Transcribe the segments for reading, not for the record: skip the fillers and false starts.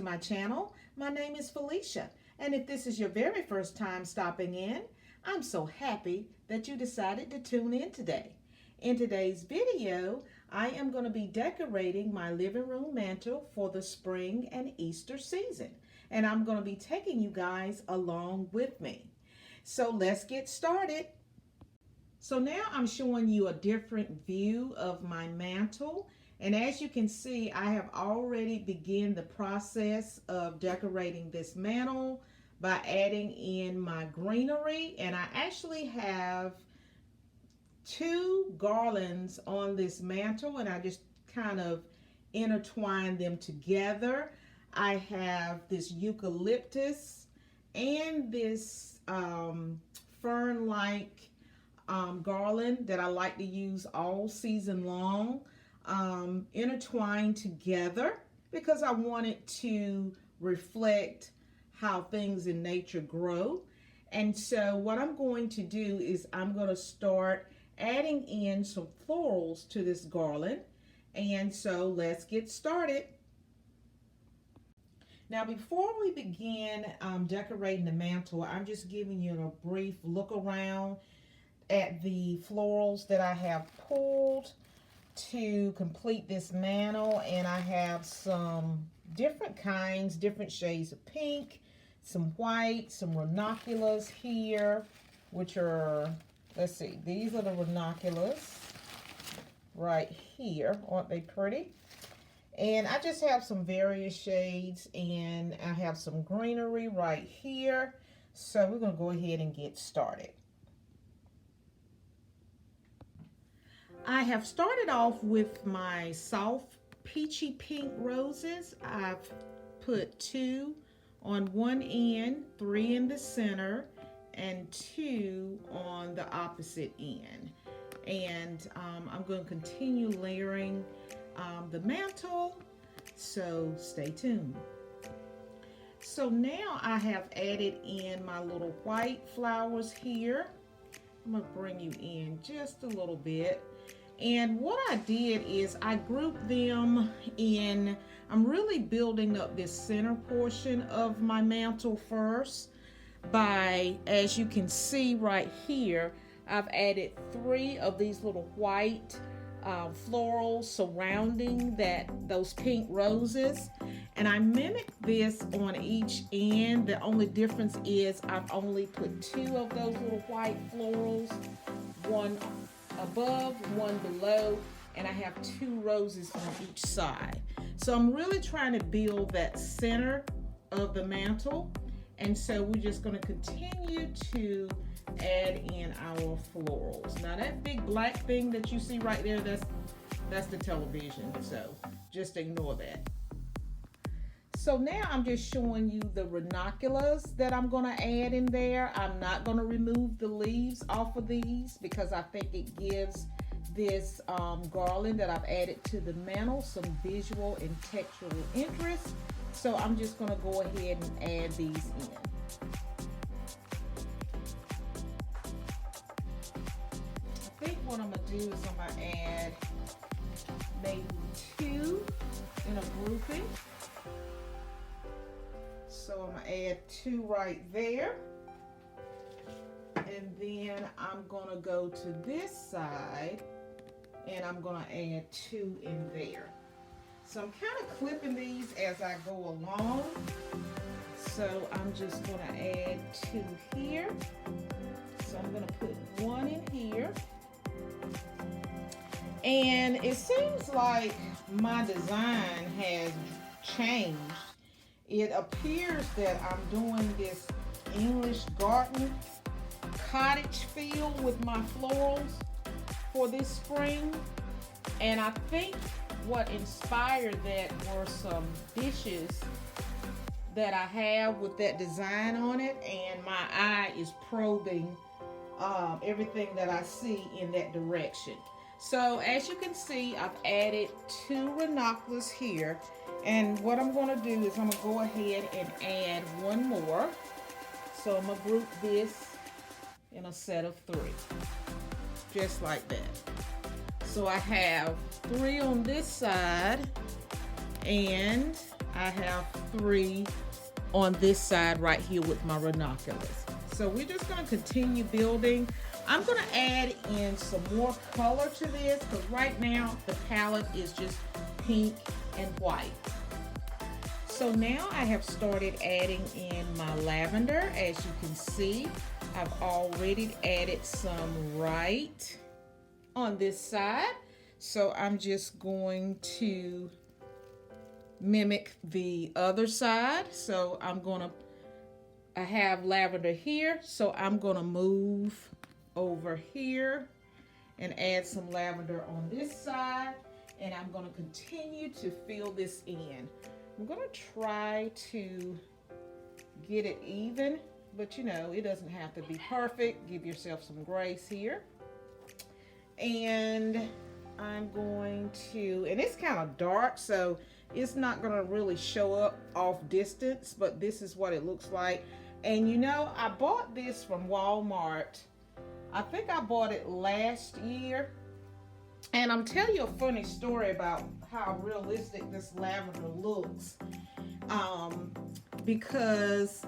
to my channel. My name is Felicia, and if this is your very first time stopping in, I'm so happy that you decided to tune in today. In today's video, I am going to be decorating my living room mantle for the spring and Easter season, and I'm going to be taking you guys along with me. So let's get started. So now I'm showing you a different view of my mantle. And as you can see, I have already begun the process of decorating this mantle by adding in my greenery. And I actually have 2 garlands on this mantle, and I just kind of intertwine them together. I have this eucalyptus and this fern-like garland that I like to use all season long. Intertwined together because I wanted to reflect how things in nature grow. And so what I'm going to do is I'm going to start adding in some florals to this garland. And so let's get started. Now before we begin decorating the mantle, I'm just giving you a brief look around at the florals that I have pulled to complete this mantle, and I have some different kinds, different shades of pink, some white, some ranunculus here, which are, let's see, these are the ranunculus right here. Aren't they pretty? And I just have some various shades, and I have some greenery right here. So we're going to go ahead and get started. I have started off with my soft peachy pink roses. I've put 2 on one end, 3 in the center, and 2 on the opposite end. And I'm going to continue layering the mantle, so stay tuned. So now I have added in my little white flowers here. I'm going to bring you in just a little bit. And what I did is I grouped them in, I'm really building up this center portion of my mantle first by, as you can see right here, I've added 3 of these little white florals surrounding those pink roses. And I mimicked this on each end. The only difference is I've only put 2 of those little white florals, one above, one below, and I have 2 roses on each side. So I'm really trying to build that center of the mantle, and so we're just going to continue to add in our florals. Now that big black thing that you see right there, that's the television, so just ignore that. So now I'm just showing you the ranunculus that I'm going to add in there. I'm not going to remove the leaves off of these because I think it gives this garland that I've added to the mantle some visual and textural interest. So I'm just going to go ahead and add these in. I think what I'm going to do is I'm going to add maybe 2 in a grouping. So I'm going to add 2 right there. And then I'm going to go to this side and I'm going to add 2 in there. So I'm kind of clipping these as I go along. So I'm just going to add 2 here. So I'm going to put 1 in here. And it seems like my design has changed. It appears that I'm doing this English garden cottage feel with my florals for this spring. And I think what inspired that were some dishes that I have with that design on it. And my eye is probing everything that I see in that direction. So as you can see, I've added 2 ranunculus here. And what I'm going to do is I'm going to go ahead and add 1 more. So I'm going to group this in a set of 3. Just like that. So I have 3 on this side and I have 3 on this side right here with my ranunculus. So we're just going to continue building. I'm going to add in some more color to this because right now the palette is just pink and white. So now I have started adding in my lavender. As you can see, I've already added some right on this side. So I'm just going to mimic the other side. So I have lavender here, so I'm gonna move over here and add some lavender on this side, and I'm gonna continue to fill this in. I'm gonna try to get it even, but you know, it doesn't have to be perfect. Give yourself some grace here. And I'm going to, and it's kind of dark, so it's not gonna really show up off distance, but this is what it looks like. And you know, I bought this from Walmart. I think I bought it last year. And I'm telling you a funny story about how realistic this lavender looks. Because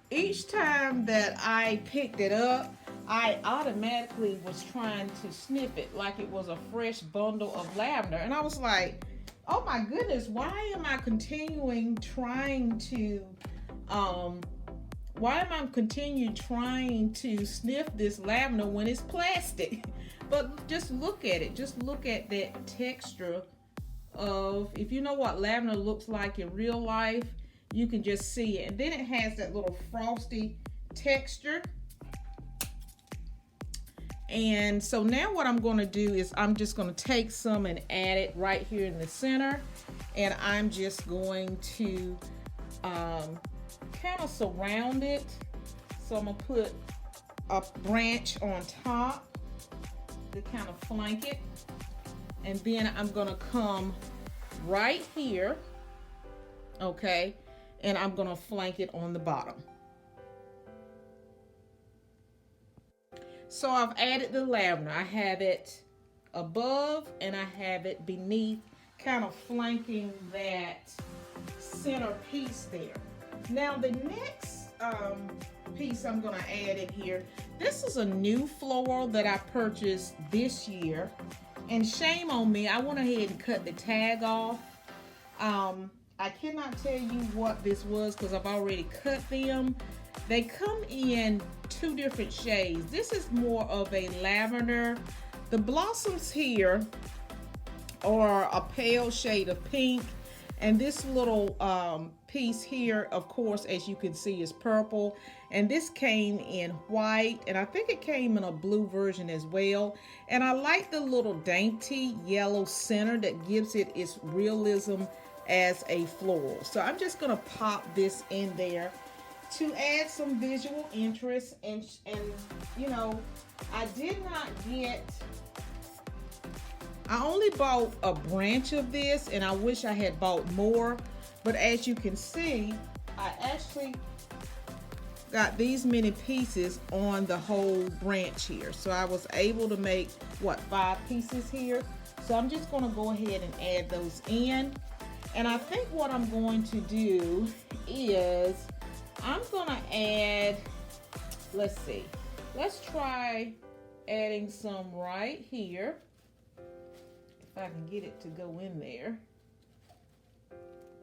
each time that I picked it up, I automatically was trying to sniff it like it was a fresh bundle of lavender. And I was like, oh my goodness, why am I continuing trying to sniff this lavender when it's plastic? But just look at it. Just look at that texture of, if you know what lavender looks like in real life, you can just see it. And then it has that little frosty texture. And so now what I'm going to do is I'm just going to take some and add it right here in the center. And I'm just going to kind of surround it. So I'm going to put a branch on top to kind of flank it. And then I'm going to come right here, okay, and I'm going to flank it on the bottom. So I've added the lavender. I have it above and I have it beneath, kind of flanking that center piece there. Now the next piece I'm going to add in here, this is a new floral that I purchased this year. And shame on me, I went ahead and cut the tag off. I cannot tell you what this was because I've already cut them. They come in 2 different shades. This is more of a lavender. The blossoms here are a pale shade of pink. And this little piece here, of course, as you can see, is purple. And this came in white. And I think it came in a blue version as well. And I like the little dainty yellow center that gives it its realism as a floral. So I'm just going to pop this in there to add some visual interest. And you know, I did not get, I only bought a branch of this and I wish I had bought more, but as you can see, I actually got these many pieces on the whole branch here. So I was able to make, what, 5 pieces here. So I'm just gonna go ahead and add those in. And I think what I'm going to do is I'm gonna add, let's see, let's try adding some right here. If I can get it to go in there.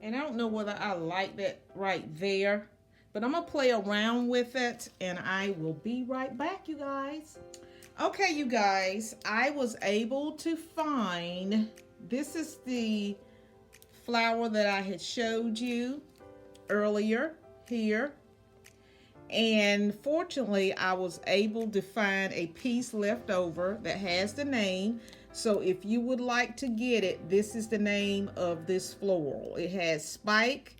And I don't know whether I like that right there, but I'm gonna play around with it and I will be right back, you guys. Okay, you guys, I was able to find, this is the flower that I had showed you earlier here. And fortunately, I was able to find a piece left over that has the name. So if you would like to get it, this is the name of this floral. It has spike,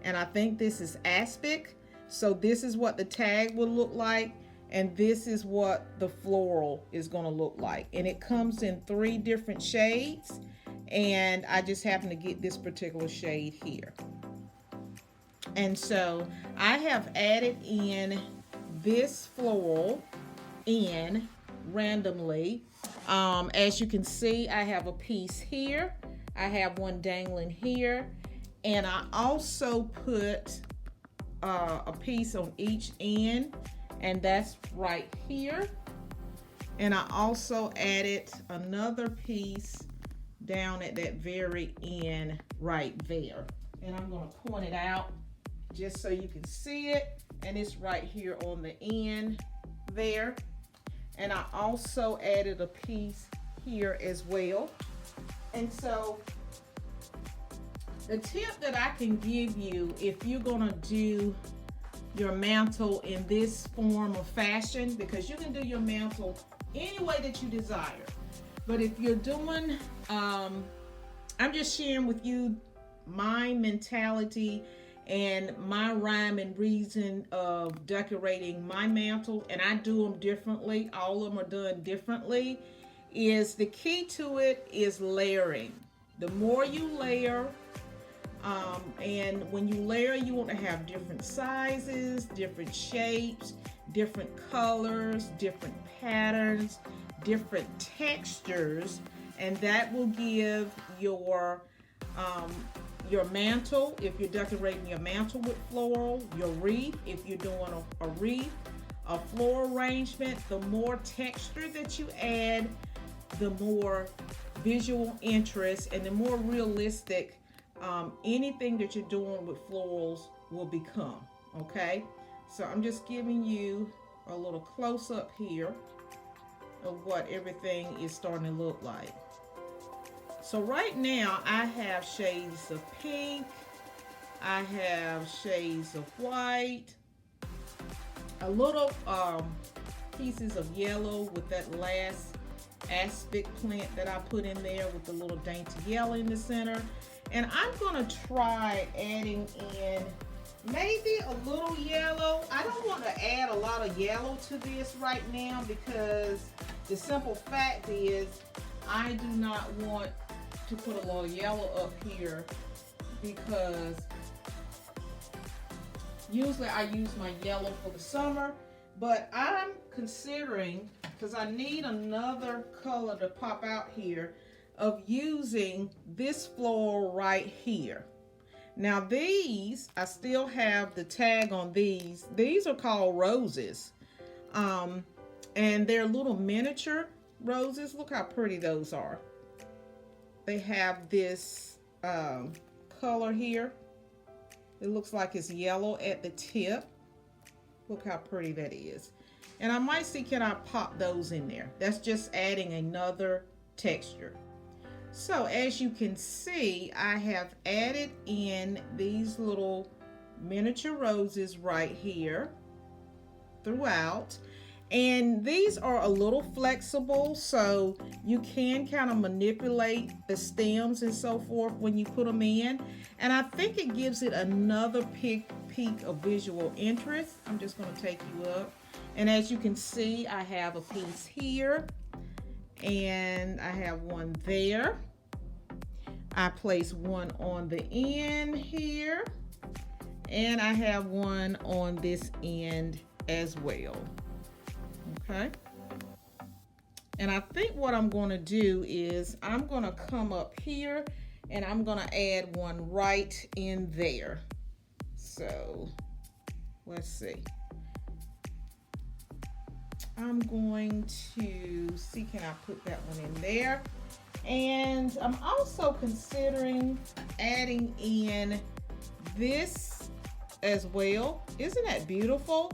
and I think this is aspic. So this is what the tag will look like, and this is what the floral is going to look like. And it comes in 3 different shades, and I just happen to get this particular shade here. And so I have added in this floral in randomly. As you can see, I have a piece here. I have one dangling here. And I also put a piece on each end, and that's right here. And I also added another piece down at that very end right there. And I'm going to point it out just so you can see it. And it's right here on the end there. And I also added a piece here as well. And so the tip that I can give you if you're going to do your mantle in this form of fashion, because you can do your mantle any way that you desire, but if you're doing I'm just sharing with you my mentality and my rhyme and reason of decorating my mantle, and I do them differently. All of them are done differently. Is the key to it is layering. The more you layer, and when you layer, you want to have different sizes, different shapes, different colors, different patterns, different textures, and that will give your mantle, if you're decorating your mantle with floral, your wreath, if you're doing a wreath, a floral arrangement, the more texture that you add, the more visual interest and the more realistic anything that you're doing with florals will become. Okay, so I'm just giving you a little close-up here of what everything is starting to look like. So right now I have shades of pink, I have shades of white, a little pieces of yellow with that last aspic plant that I put in there with the little dainty yellow in the center. And I'm gonna try adding in maybe a little yellow. I don't want to add a lot of yellow to this right now because the simple fact is I do not want to put a little yellow up here, because usually I use my yellow for the summer, but I'm considering, because I need another color to pop out here, of using this floral right here. Now these, I still have the tag on these. These are called roses. And they're little miniature roses. Look how pretty those are. They have this color here. It looks like it's yellow at the tip. Look how pretty that is. And I might see, can I pop those in there? That's just adding another texture. So as you can see, I have added in these little miniature roses right here throughout. And these are a little flexible, so you can kind of manipulate the stems and so forth when you put them in. And I think it gives it another peak of visual interest. I'm just going to take you up. And as you can see, I have a piece here and I have one there. I place one on the end here, and I have one on this end as well. Okay. And I think what I'm going to do is I'm going to come up here and I'm going to add one right in there. So let's see. I'm going to see, can I put that one in there? And I'm also considering adding in this as well. Isn't that beautiful?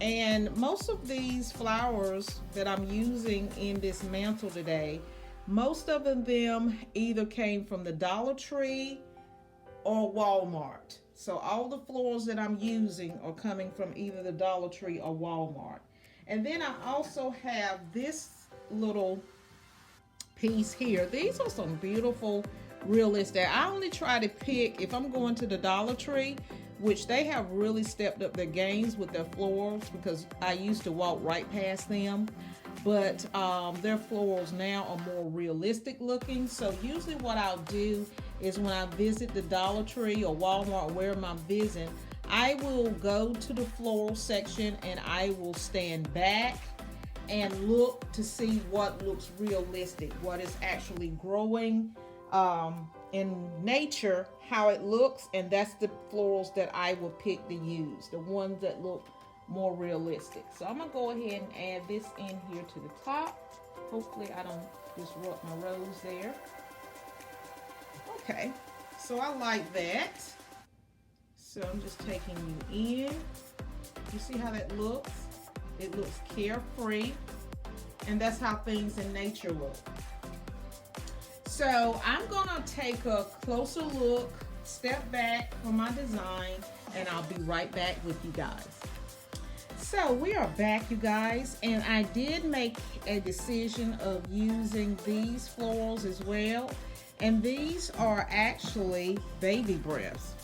And most of these flowers that I'm using in this mantle today, most of them either came from the Dollar Tree or Walmart. So all the florals that I'm using are coming from either the Dollar Tree or Walmart. And then I also have this little piece here. These are some beautiful realistic. I only try to pick, if I'm going to the Dollar Tree, which they have really stepped up their games with their florals, because I used to walk right past them, but their florals now are more realistic looking. So usually what I'll do is when I visit the Dollar Tree or Walmart, wherever I'm visiting, I will go to the floral section and I will stand back and look to see what looks realistic, what is actually growing in nature how it looks, and that's the florals that I will pick to use, the ones that look more realistic. So I'm gonna go ahead and add this in here to the top. Hopefully I don't disrupt my rose there. Okay, so I like that. So I'm just taking you in. You see how that looks? It looks carefree, and that's how things in nature look. So I'm gonna take a closer look, step back from my design, and I'll be right back with you guys. So we are back, you guys, and I did make a decision of using these florals as well, and these are actually baby breaths.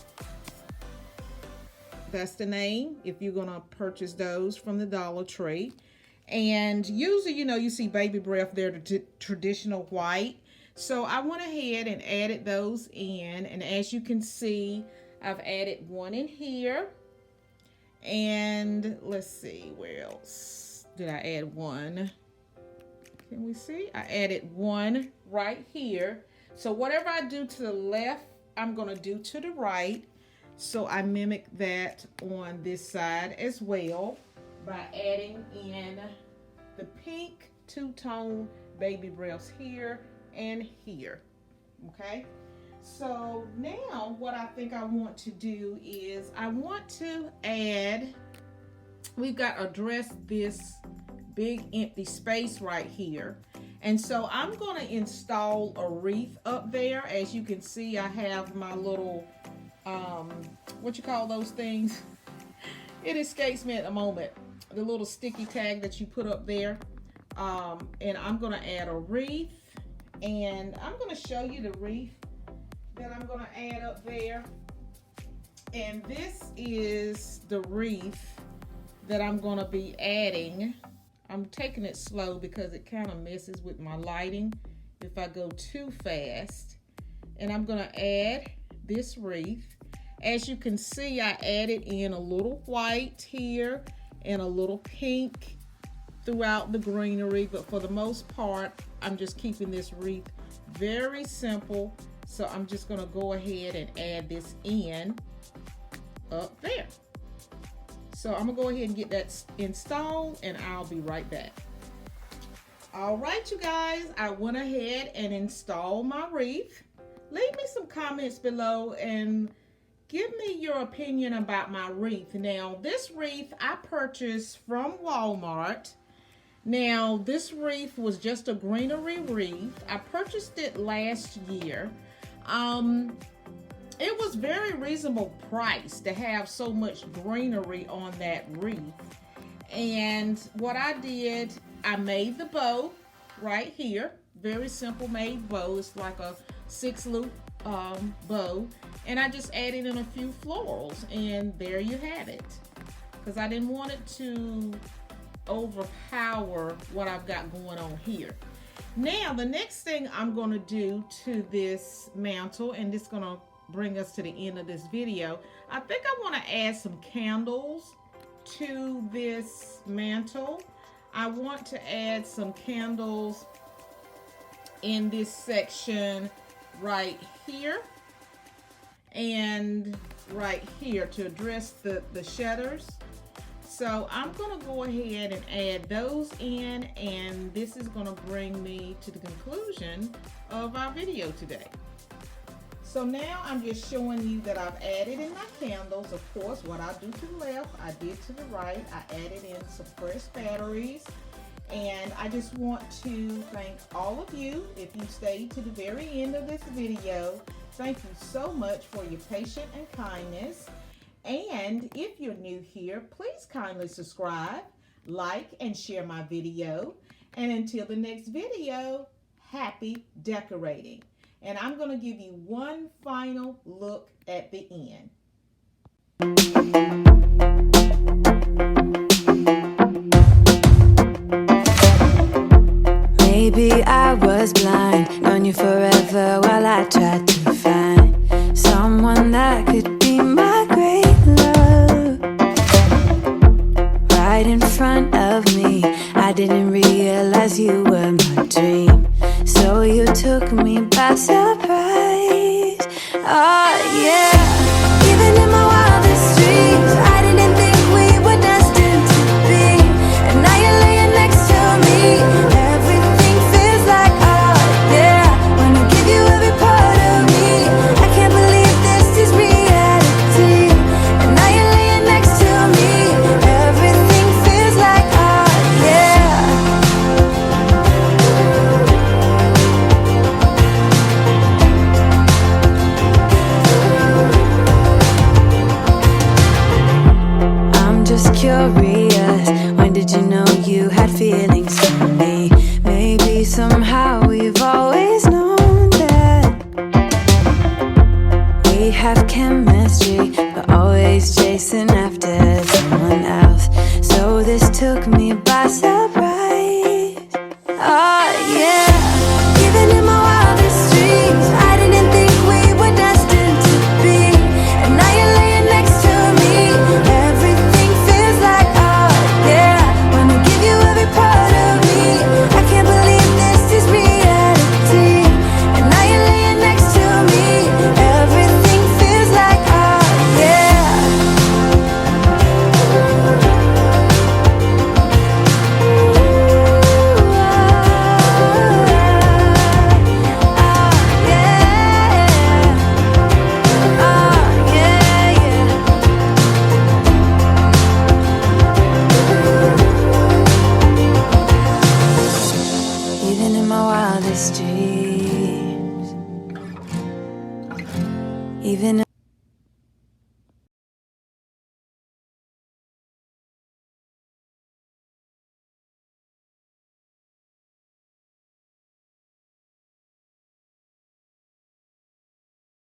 That's the name if you're gonna purchase those from the Dollar Tree. And usually, you know, you see baby breath, they're the traditional white. So I went ahead and added those in, and as you can see, I've added one in here. And let's see, where else did I add one? Can we see? I added one right here. So whatever I do to the left, I'm gonna do to the right. So I mimic that on this side as well by adding in the pink two-tone baby breaths here and here. Okay, so now what I think I want to do is I want to add, we've got to address this big empty space right here, and so I'm going to install a wreath up there. As you can see, I have my little what you call those things, it escapes me at the moment, the little sticky tag that you put up there, and I'm going to add a wreath, and I'm going to show you the wreath that I'm going to add up there. And this is the wreath that I'm going to be adding. I'm taking it slow because it kind of messes with my lighting if I go too fast. And I'm going to add this wreath. As you can see, I added in a little white here and a little pink throughout the greenery, but for the most part, I'm just keeping this wreath very simple. So I'm just gonna go ahead and add this in up there. So I'm gonna go ahead and get that installed, and I'll be right back. All right, you guys, I went ahead and installed my wreath. Leave me some comments below and give me your opinion about my wreath. Now, this wreath I purchased from Walmart. Now, this wreath was just a greenery wreath. I purchased it last year. It was very reasonable price to have so much greenery on that wreath. And what I did, I made the bow right here. Very simple made bow. It's like a 6-loop bow. And I just added in a few florals, and there you have it. Because I didn't want it to overpower what I've got going on here. Now, the next thing I'm going to do to this mantle, and this is going to bring us to the end of this video, I think I want to add some candles to this mantle. I want to add some candles in this section right here and right here to address the shutters. So I'm going to go ahead and add those in, and this is going to bring me to the conclusion of our video today. So now I'm just showing you that I've added in my candles. Of course, what I do to the left, I did to the right. I added in some fresh batteries. And I just want to thank all of you. If you stayed to the very end of this video, thank you so much for your patience and kindness. And if you're new here, please kindly subscribe, like, and share my video. And until the next video, happy decorating. And I'm going to give you one final look at the end. Maybe I was blind, known you forever while I tried to find someone that could be my great love. Right in front of me, I didn't realize you were my dream, so you took me by surprise. feelings for me. Maybe somehow we've always known that we have chemistry, but always chasing after someone else. So this took me by surprise. Oh yeah. Even in my wildest dreams, I didn't think we were destined to be. And now you're laying next to me. Everything feels like, oh yeah. Wanna give you every part of me. I can't believe this is reality. And now you're laying next to me. Everything feels like, oh yeah. Even in my wildest dreams, even